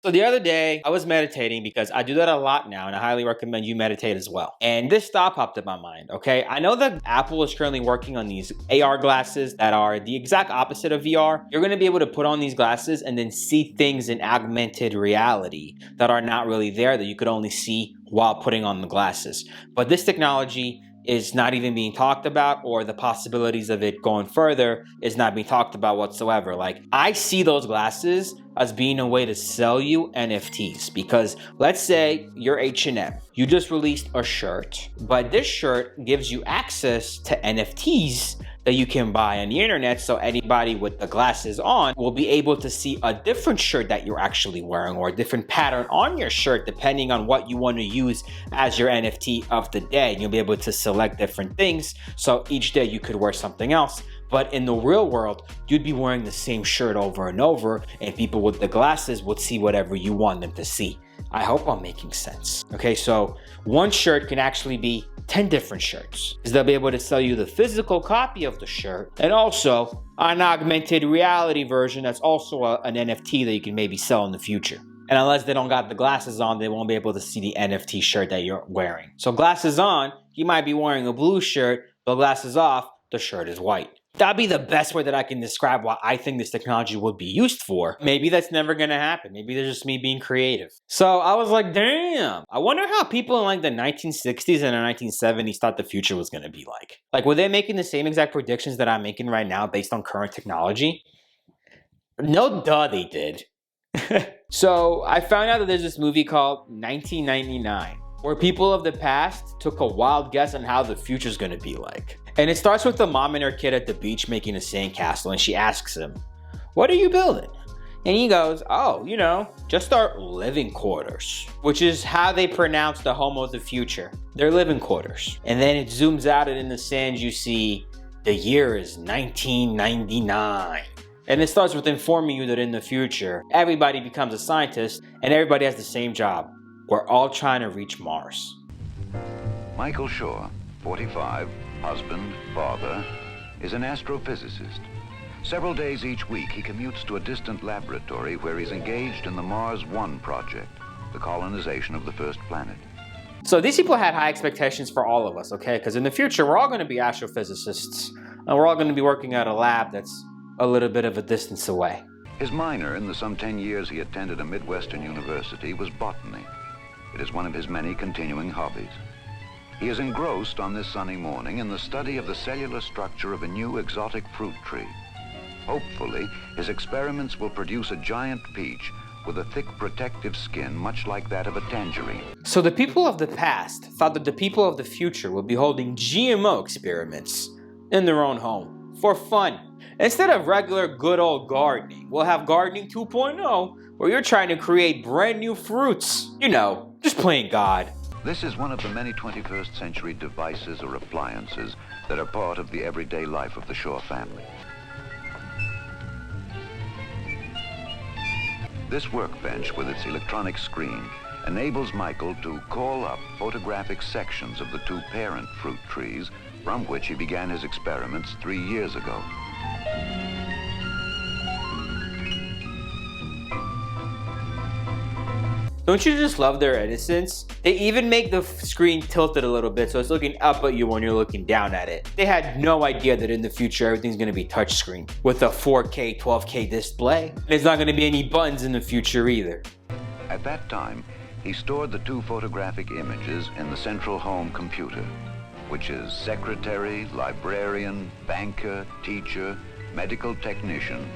So the other day, I was meditating because I do that a lot now, and I highly recommend you meditate as well. And this thought popped in my mind, okay? I know that Apple is currently working on these AR glasses that are the exact opposite of VR. You're gonna be able to put on these glasses and then see things in augmented reality that are not really there, that you could only see while putting on the glasses. But this technology is not even being talked about, or the possibilities of it going further is not being talked about whatsoever. Like, I see those glasses as being a way to sell you NFTs, because let's say you're H&M, you just released a shirt, but this shirt gives you access to NFTs that you can buy on the internet, so anybody with the glasses on will be able to see a different shirt that you're actually wearing, or a different pattern on your shirt depending on what you want to use as your NFT of the day. And you'll be able to select different things, so each day you could wear something else. But in the real world, you'd be wearing the same shirt over and over, and people with the glasses would see whatever you want them to see. I hope I'm making sense. Okay, so one shirt can actually be 10 different shirts, because they'll be able to sell you the physical copy of the shirt and also an augmented reality version that's also an NFT that you can maybe sell in the future. And unless they don't got the glasses on, they won't be able to see the NFT shirt that you're wearing. So glasses on, you might be wearing a blue shirt, but glasses off, the shirt is white. That'd be the best way that I can describe what I think this technology would be used for. Maybe that's never gonna happen. Maybe that's just me being creative. So I was like, damn, I wonder how people in like the 1960s and the 1970s thought the future was gonna be like. Like, were they making the same exact predictions that I'm making right now based on current technology? No duh, they did. So I found out that there's this movie called 1999, where people of the past took a wild guess on how the future's gonna be like. And it starts with the mom and her kid at the beach making a sandcastle, and she asks him, "What are you building?" And he goes, "Oh, you know, just our living quarters," which is how they pronounce the home of the future. Their living quarters. And then it zooms out, and in the sand you see the year is 1999. And it starts with informing you that in the future, everybody becomes a scientist and everybody has the same job. We're all trying to reach Mars. Michael Shaw, 45, husband, father, is an astrophysicist. Several days each week, he commutes to a distant laboratory where he's engaged in the Mars One project, the colonization of the first planet. So these people had high expectations for all of us, okay? Because in the future, we're all going to be astrophysicists, and we're all going to be working at a lab that's a little bit of a distance away. His minor in the some 10 years he attended a Midwestern university was botany. It is one of his many continuing hobbies. He is engrossed on this sunny morning in the study of the cellular structure of a new exotic fruit tree. Hopefully, his experiments will produce a giant peach with a thick protective skin much like that of a tangerine. So the people of the past thought that the people of the future would be holding GMO experiments in their own home for fun. Instead of regular good old gardening, we'll have gardening 2.0, where you're trying to create brand new fruits. You know, just playing God. This is one of the many 21st century devices or appliances that are part of the everyday life of the Shaw family. This workbench with its electronic screen enables Michael to call up photographic sections of the two parent fruit trees from which he began his experiments 3 years ago. Don't you just love their innocence? They even make the screen tilted a little bit so it's looking up at you when you're looking down at it. They had no idea that in the future everything's gonna be touchscreen with a 4K, 12K display. There's not gonna be any buttons in the future either. At that time, he stored the two photographic images in the central home computer, which is secretary, librarian, banker, teacher, medical technician,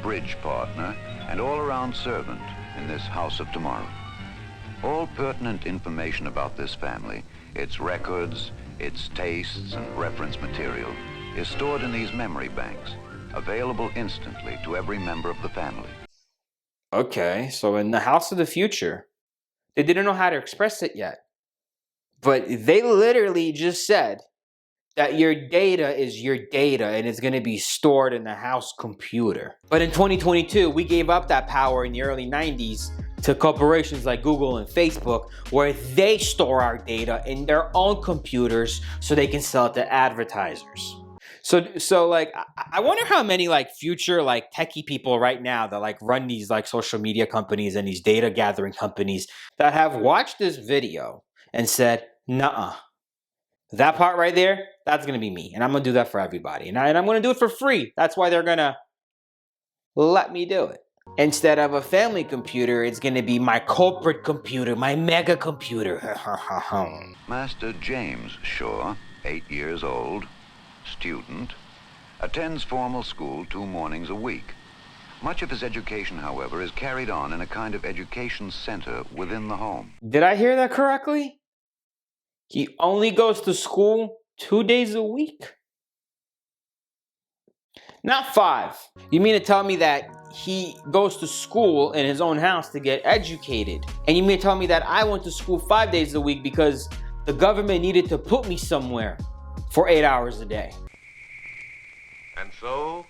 bridge partner, and all-around servant in this house of tomorrow. All pertinent information about this family, its records, its tastes, and reference material, is stored in these memory banks, available instantly to every member of the family. Okay, so in the house of the future, they didn't know how to express it yet. But they literally just said that your data is your data and it's going to be stored in the house computer. But in 2022, we gave up that power in the early 90s to corporations like Google and Facebook, where they store our data in their own computers so they can sell it to advertisers. So like, I wonder how many like future like techie people right now that like run these like social media companies and these data gathering companies that have watched this video and said, "Nuh-uh, that part right there, that's gonna be me, and I'm gonna do that for everybody, and I'm gonna do it for free. That's why they're gonna let me do it. Instead of a family computer, it's gonna be my corporate computer, my mega computer." Master James Shaw, 8 years old, student, attends formal school 2 mornings a week. Much of his education, however, is carried on in a kind of education center within the home. Did I hear that correctly? He only goes to school 2 days a week? Not 5. You mean to tell me that he goes to school in his own house to get educated? And you mean to tell me that I went to school 5 days a week because the government needed to put me somewhere for 8 hours a day? And so,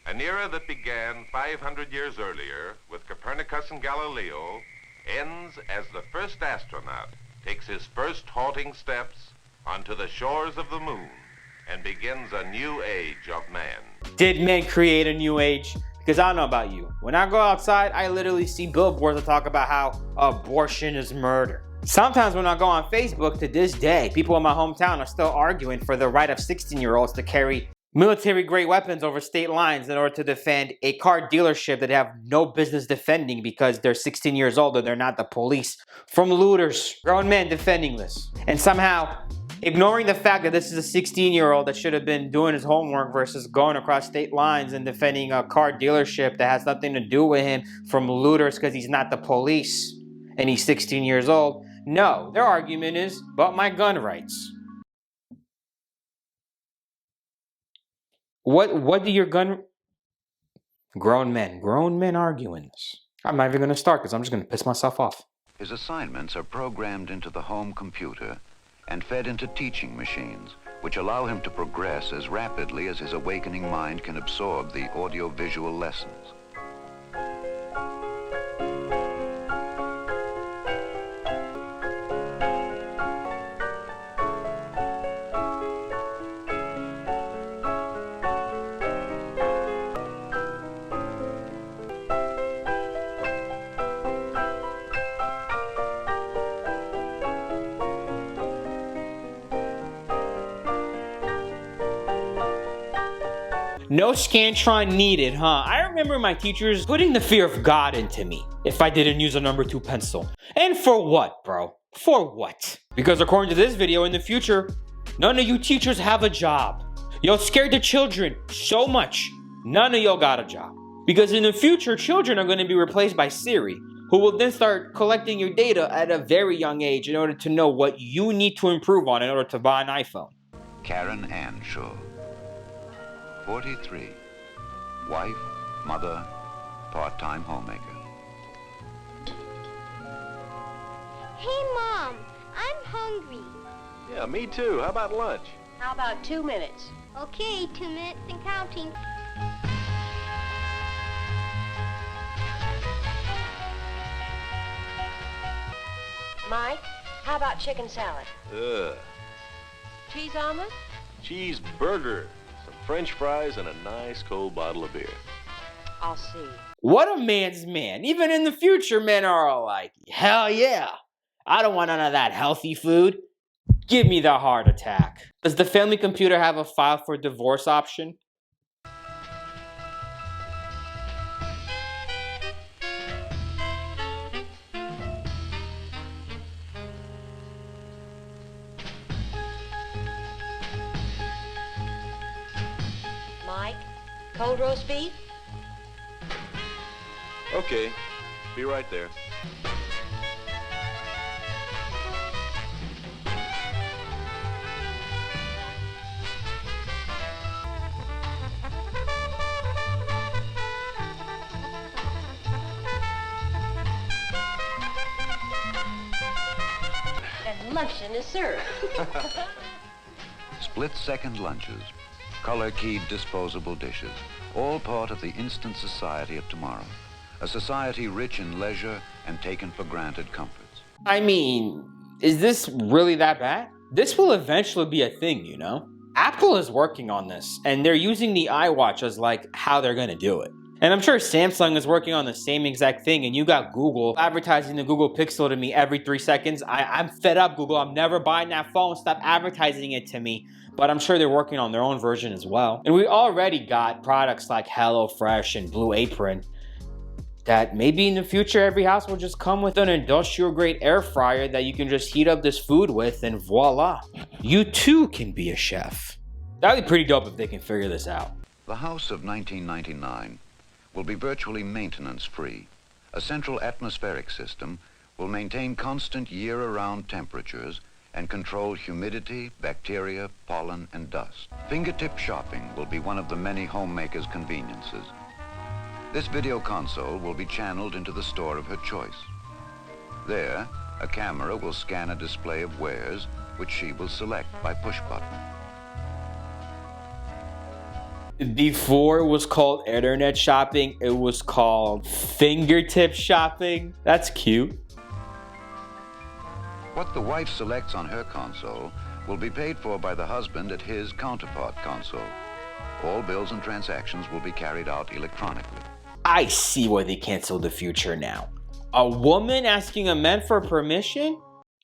an era that began 500 years earlier with Copernicus and Galileo ends as the first astronaut takes his first halting steps onto the shores of the moon and begins a new age of man. Did men create a new age? Because I don't know about you. When I go outside, I literally see billboards that talk about how abortion is murder. Sometimes when I go on Facebook, to this day, people in my hometown are still arguing for the right of 16-year-olds to carry military-grade weapons over state lines in order to defend a car dealership that they have no business defending because they're 16 years old and they're not the police, from looters. Grown men defending this. And somehow ignoring the fact that this is a 16-year-old that should have been doing his homework versus going across state lines and defending a car dealership that has nothing to do with him from looters because he's not the police and he's 16 years old. No, their argument is, but my gun rights. What do your gun... Grown men arguing this. I'm not even going to start because I'm just going to piss myself off. His assignments are programmed into the home computer and fed into teaching machines, which allow him to progress as rapidly as his awakening mind can absorb the audio-visual lessons. No Scantron needed, huh? I remember my teachers putting the fear of God into me if I didn't use a number 2 pencil. And for what, bro? For what? Because according to this video, in the future, none of you teachers have a job. Y'all scared the children so much, none of y'all got a job. Because in the future, children are going to be replaced by Siri, who will then start collecting your data at a very young age in order to know what you need to improve on in order to buy an iPhone. Karen Ann Shaw, 43, wife, mother, part-time homemaker. Hey, Mom, I'm hungry. Yeah, me too. How about lunch? How about 2 minutes? Okay, 2 minutes and counting. Mike, how about chicken salad? Cheese omelet? Cheeseburger, some French fries, and a nice cold bottle of beer. I'll see. What a man's man. Even in the future, men are all like, hell yeah. I don't want none of that healthy food. Give me the heart attack. Does the family computer have a file for divorce option? Mike, cold roast beef? Okay, be right there. And luncheon is served. Split-second lunches, color-keyed disposable dishes, all part of the instant society of tomorrow. A society rich in leisure and taken for granted comforts. I mean, is this really that bad? This will eventually be a thing, you know? Apple is working on this, and they're using the iWatch as like how they're gonna do it. And I'm sure Samsung is working on the same exact thing, and you got Google advertising the Google Pixel to me every 3 seconds. I'm fed up, Google. I'm never buying that phone. Stop advertising it to me. But I'm sure they're working on their own version as well. And we already got products like HelloFresh and Blue Apron that maybe in the future every house will just come with an industrial grade air fryer that you can just heat up this food with, and voila, you too can be a chef. That'd be pretty dope if they can figure this out. The house of 1999 will be virtually maintenance-free. A central atmospheric system will maintain constant year-round temperatures and control humidity, bacteria, pollen, and dust. Fingertip shopping will be one of the many homemakers' conveniences. This video console will be channeled into the store of her choice. There, a camera will scan a display of wares, which she will select by push button. Before it was called internet shopping, it was called fingertip shopping. That's cute. What the wife selects on her console will be paid for by the husband at his counterpart console. All bills and transactions will be carried out electronically. I see why they canceled the future now. A woman asking a man for permission?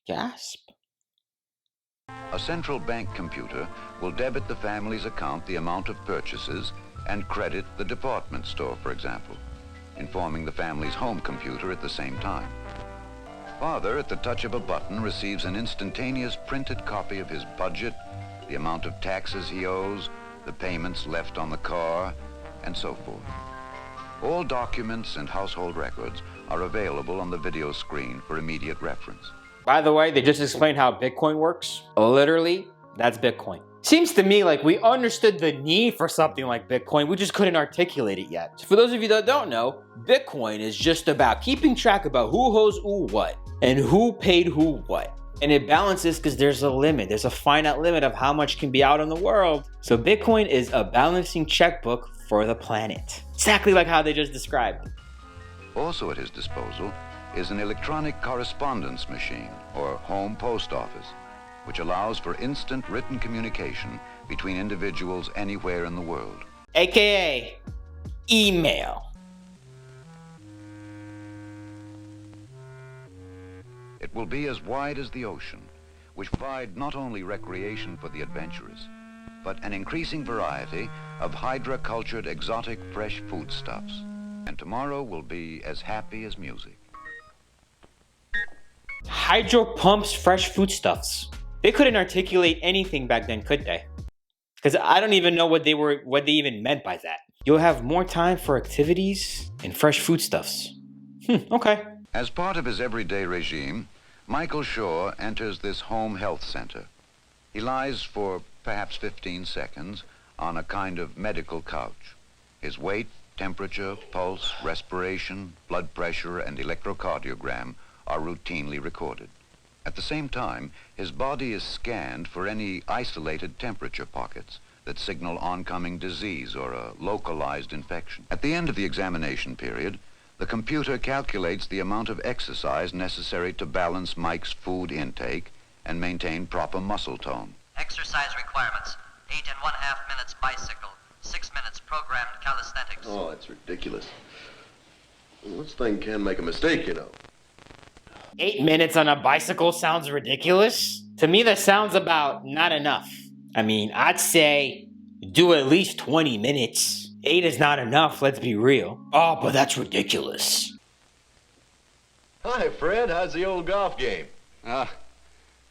Gasp. A central bank computer will debit the family's account the amount of purchases and credit the department store, for example, informing the family's home computer at the same time. Father, at the touch of a button, receives an instantaneous printed copy of his budget, the amount of taxes he owes, the payments left on the car, and so forth. All documents and household records are available on the video screen for immediate reference. By the way, they just explained how Bitcoin works. Literally, that's Bitcoin. Seems to me like we understood the need for something like Bitcoin, we just couldn't articulate it yet. So for those of you that don't know, Bitcoin is just about keeping track about who owes who what and who paid who what. And it balances because there's a limit. There's a finite limit of how much can be out in the world. So Bitcoin is a balancing checkbook for the planet. Exactly like how they just described. Also at his disposal is an electronic correspondence machine, or home post office, which allows for instant written communication between individuals anywhere in the world. AKA email. It will be as wide as the ocean, which provide not only recreation for the adventurous, but an increasing variety of hydra-cultured exotic fresh foodstuffs. And tomorrow will be as happy as music. Hydro pumps fresh foodstuffs. They couldn't articulate anything back then, could they? Because I don't even know what they even meant by that. You'll have more time for activities and fresh foodstuffs. Okay. As part of his everyday regime, Michael Shaw enters this home health center. He lies for perhaps 15 seconds on a kind of medical couch. His weight, temperature, pulse, respiration, blood pressure, and electrocardiogram are routinely recorded. At the same time, his body is scanned for any isolated temperature pockets that signal oncoming disease or a localized infection. At the end of the examination period, the computer calculates the amount of exercise necessary to balance Mike's food intake and maintain proper muscle tone. Exercise requirements: 8.5 minutes bicycle, 6 minutes programmed calisthenics. Oh, that's ridiculous. This thing can make a mistake, you know. 8 minutes on a bicycle sounds ridiculous. To me, that sounds about not enough. I mean, I'd say do at least 20 minutes. 8 is not enough, let's be real. Oh, but that's ridiculous. Hi, Fred. How's the old golf game?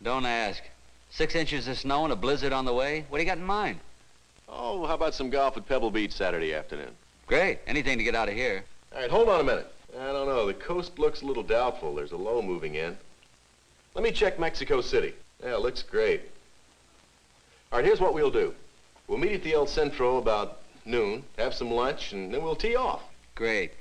Don't ask. 6 inches of snow and a blizzard on the way. What do you got in mind? Oh, how about some golf at Pebble Beach Saturday afternoon? Great. Anything to get out of here. All right, hold on a minute. I don't know. The coast looks a little doubtful. There's a low moving in. Let me check Mexico City. Yeah, it looks great. All right, here's what we'll do. We'll meet at the El Centro about noon, have some lunch, and then we'll tee off. Great.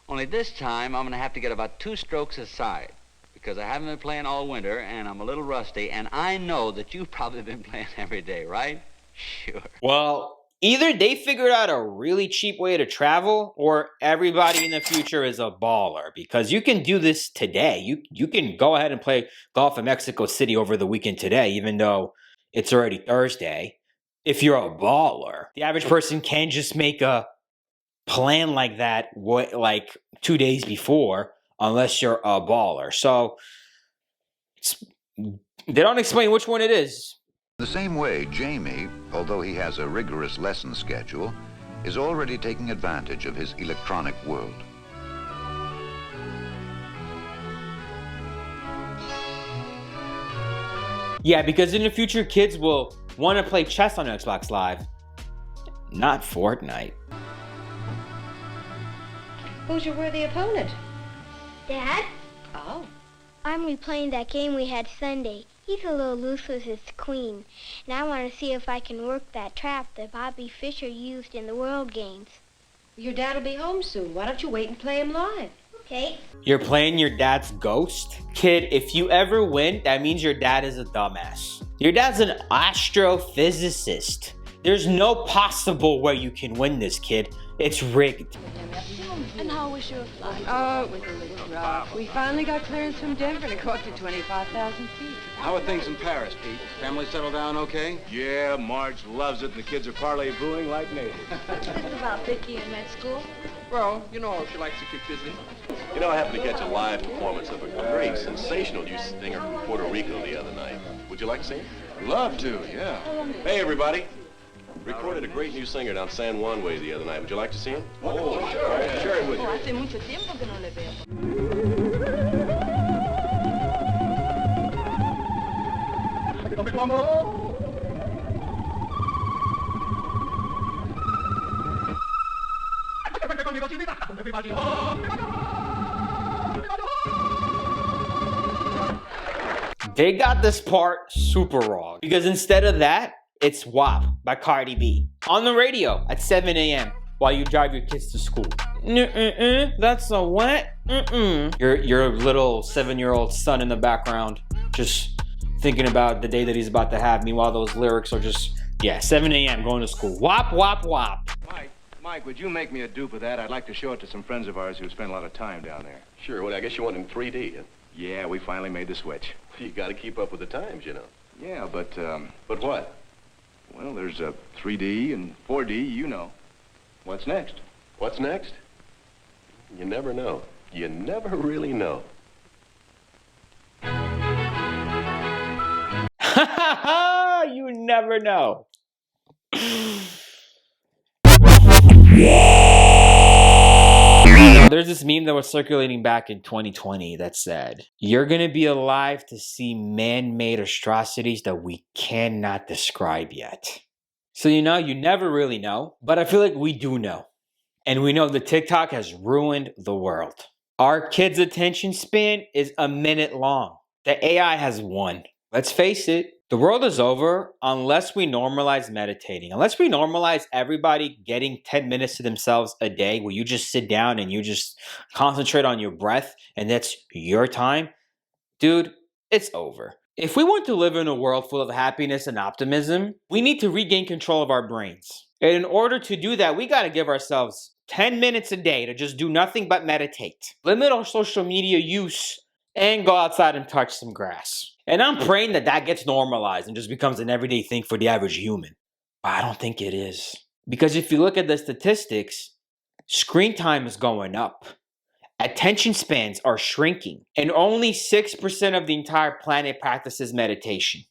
Only this time, I'm going to have to get about 2 strokes aside because I haven't been playing all winter, and I'm a little rusty, and I know that you've probably been playing every day, right? Sure. Well, either they figured out a really cheap way to travel, or everybody in the future is a baller, because you can do this today. You can go ahead and play golf in Mexico City over the weekend today, even though it's already Thursday. If you're a baller, the average person can't just make a plan like that like 2 days before unless you're a baller. So they don't explain which one it is. The same way, Jamie, although he has a rigorous lesson schedule, is already taking advantage of his electronic world. Yeah, because in the future, kids will want to play chess on Xbox Live, not Fortnite. Who's your worthy opponent? Dad, Oh. I'm replaying that game we had Sunday. He's a little loose with his queen, and I want to see if I can work that trap that Bobby Fischer used in the World Games. Your dad will be home soon. Why don't you wait and play him live? Okay. You're playing your dad's ghost? Kid, if you ever win, that means your dad is a dumbass. Your dad's an astrophysicist. There's no possible way you can win this, kid. It's rigged. And how was your flight? Oh, it was a little rough. We finally got clearance from Denver and it cost you 25,000 feet. How are things in Paris, Pete? Family settled down okay? Yeah, Marge loves it, and the kids are parley-booing like natives. What about Vicky in med school? Well, you know, she likes to keep busy. You know, I happened to catch a live performance of a very sensational new singer from Puerto Rico the other night. Would you like to see him? Love to, yeah. Hey, everybody. Recorded a great new singer down San Juan way the other night. Would you like to see him? Oh, sure. Share it with you. Hace mucho tiempo que no le veo. They got this part super wrong. Because instead of that, it's WAP by Cardi B. On the radio at 7 a.m. while you drive your kids to school. That's a what? Your little 7-year-old son in the background just thinking about the day that he's about to have. Meanwhile, those lyrics are just, yeah, 7 a.m. going to school. WAP, WAP, WAP. Mike, would you make me a dupe of that? I'd like to show it to some friends of ours who spend a lot of time down there. Sure, well, I guess you want it in 3D. Huh? Yeah, we finally made the switch. You got to keep up with the times, you know. Yeah, but, But what? well, there's a 3D and 4D, you know. What's next? What's next? You never know. You never really know. You never know. There's this meme that was circulating back in 2020 that said, you're going to be alive to see man-made atrocities that we cannot describe yet. So, you know, you never really know, but I feel like we do know. And we know that TikTok has ruined the world. Our kids' attention span is a minute long. The AI has won. Let's face it, the world is over unless we normalize meditating. Unless we normalize everybody getting 10 minutes to themselves a day where you just sit down and you just concentrate on your breath and that's your time. Dude, it's over. If we want to live in a world full of happiness and optimism, we need to regain control of our brains. And in order to do that, we got to give ourselves 10 minutes a day to just do nothing but meditate. Limit our social media use and go outside and touch some grass. And I'm praying that that gets normalized and just becomes an everyday thing for the average human. But I don't think it is. Because if you look at the statistics, screen time is going up. Attention spans are shrinking. And only 6% of the entire planet practices meditation.